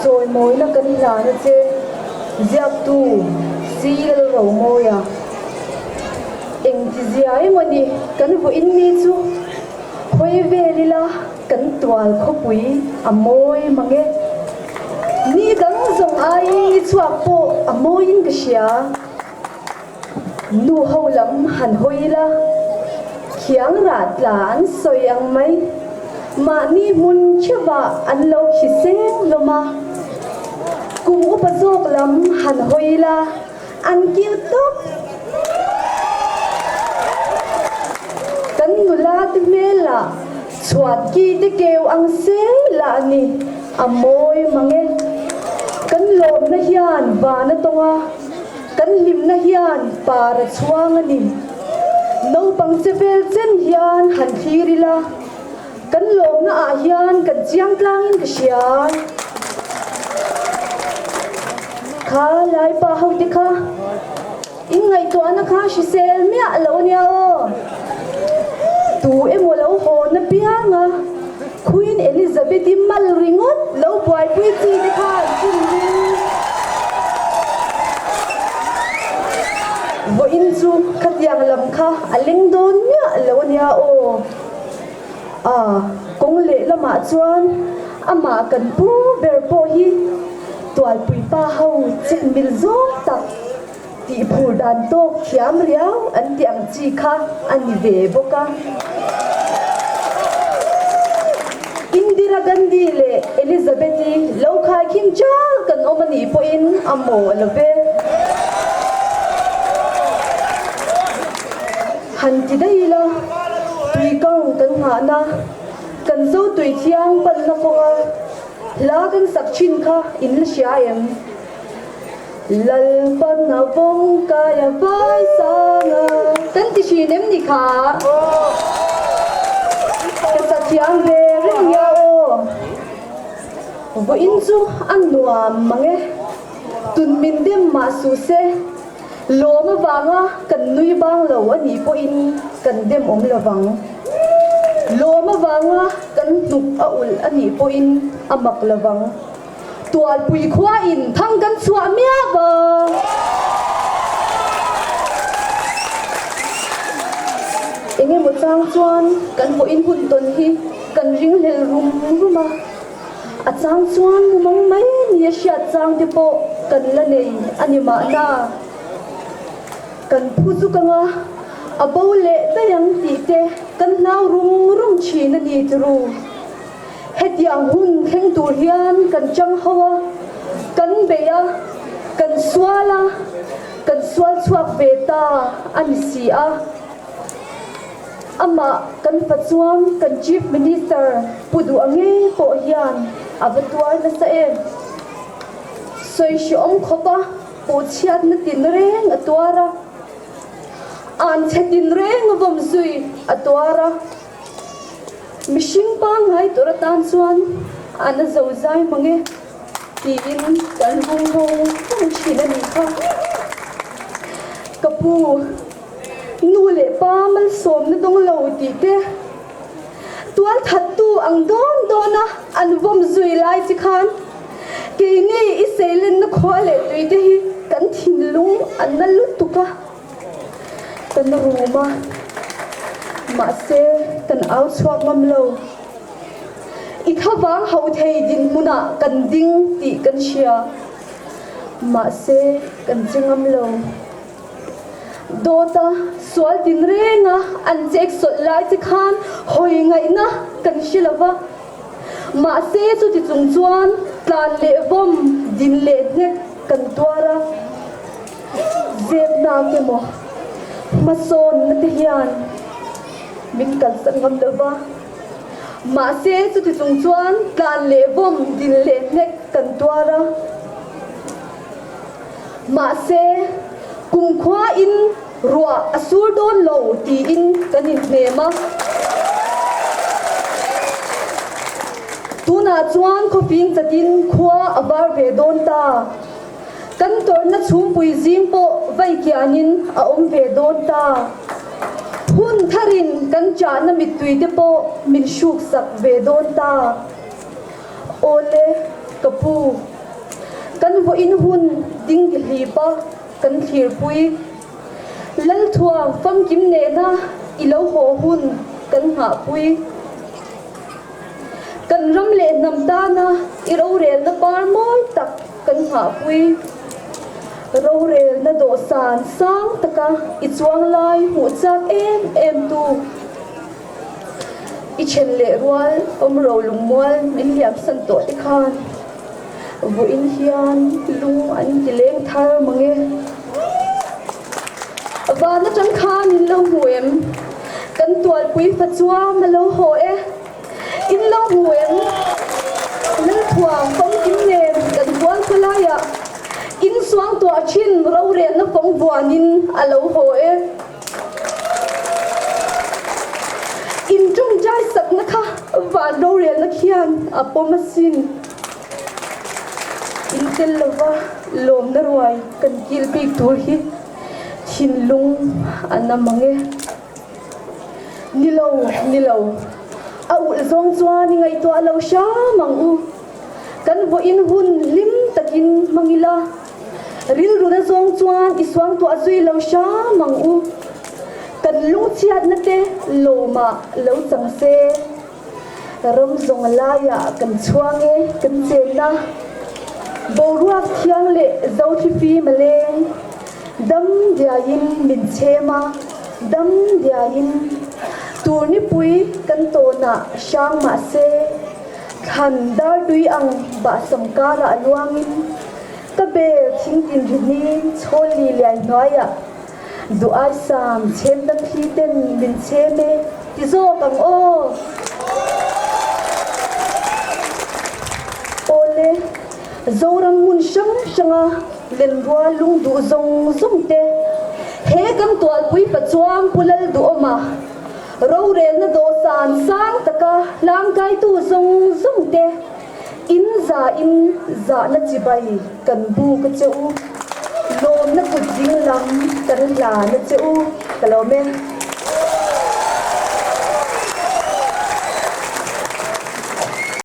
rồi mối nó cần là nó chê giặc tù xí là rầu môi à anh thì gì ấy mà đi cần vô in đi chú hồi về đi là cần Tualpui môi mà nghe ni gắng dùng ai chhuak po môi in cái xia nu hậu lắm hẳn hồi la khiang rạt là anh soi ang mấy mà ni mun chava anh lâu khi sen lo mà cùng upazok lắm hẳn hồi la anh kêu tốt cần nula ti me la chhuat ki te kêu ang se la ni môi mà nghe cần lawmna hian và na tonga cần limna hian para chuang ani no pang chevel chen hian han thirila cần lawmna hian cần chiang tlangin ka sian kha lai pa ho ti kha in ngai to ana kha shi sel mia lo nia o tu emo lo ho na pianga Queen Elizabeth mal ringot lo boy pui ti de kha vô in chu khát yang lam kha aleng don nya lo nia o kong le lama chuan ama kan pu ber po hi Tualpui pa ho chen mil zo tak ti phur dan to khiam riau an tiang chi kha ani ve boka Indira Gandhi le Elizabeth lo khai khin cha kan omani po in amo love han ti dai la tui kang kan nga na kan zo tui thiang pan na ko la kan sak chin kha in la sha em lal pan na vong ka ya vai sa nga kan ti shi nem ni kha kan sak thiang ve ring ya o vô in chu an nuam mange tun min dem ma su se lawma wanga kan nui bang lo ani po in kan dem om lawang lawma wanga kan nup a ul ani po in amak lawang Tualpui khua in thang kan chua mia ba enge mo chang chuan kan vô in hun ton hi kan ring lel rum ruma a chang chuan mong mai ni sha chang te po kan la nei ani ma na kan phuzu kanga abole tayang ti te kan nau rum chi na ni tru het yang hun theng tur hian kan chang hawa kan beya kan swal chhuak ve ta an si a ama kan fachuam kan chief minister pudu ange po hian avatuar na sa em soi shom khopa po chiat na tin reng atwara an chetin reng vom zui atwara mishing pa ngai toratan chuan ana zozai mange tin kan hong china ni kha kapu nu le pa mal som na dong lo ti te tual thattu ang don dona an vom zui lai chi khan ke ni iselen na khole tui te hi kan thin lung an na lut tu ka kan ruma ma se kan au chhuak ngam lo i khawang ho thei din muna kan ding ti kan shia ma se kan jingam lo dota swal tin renga an chek sot lai chi khan hoi ngai na kan shilawa ma se chu ti chung chuan tlan le vom din le nek kan twara zep na ke mo mason na te hian min kan san ngam lova ma se chu ti chung chuan tlan le vom din le nek kan twara ma se cùng khua in rùa asur don lo ti in kanin nema tuna chuan khoping chatin khua abar ve don ta kan tor na chhum pui jing po vai kianin a om ve don ta hun tharin kan cha na mittui te po min shuk sak ve don ta ole kapu kan vo in hun ding hi pa kan thir pui lal thuam fam kim ne na ilo ho hun kan ha pui kan ram le nam ta na iro rel na par moi tak kan ha pui ro rel na do san sang taka I chuang lai hu chak em tu I chen le rual om ro lung mual min liam san to ti khan vu in hian lung an ti leng thar mange và nó chẳng khan in lo huem kan Tualpui fa chua ma lo ho e in lo huem lal thuang phong kim nen kan bual khalaya in suang to chin ro re na phong buanin alo ho e in trung jai sak na kha và ro re na khian apomasin in tel lova lawmna ruai kan kil pi tur hi thin lung anamange nilo a ul zong chuan ngai to alo sha mangu kan vo in hun lim takin mangila ril runa zong chuan iswang to azui lo sha mangu kan lung chiat na te loma lo chang se rom zong laya kan chuange kan chen na boruak thiang le zo thi fi maleng dam dia in min chema dam dia in turni pui kan to na sang ma se khan dar dui ang ba samka la luangin ka be thing tin ni choli lai noya du ai sam chem dam thi ten min cheme ti zo kang o ole zoram mun shanga len rua lung du zong te he kam Tualpui fa chuam Pu Lalduhoma ro rel na do san sang taka lang kai tu zong te in za na chibai kan bu ka cheu lom na put ding lam kan la na cheu kalome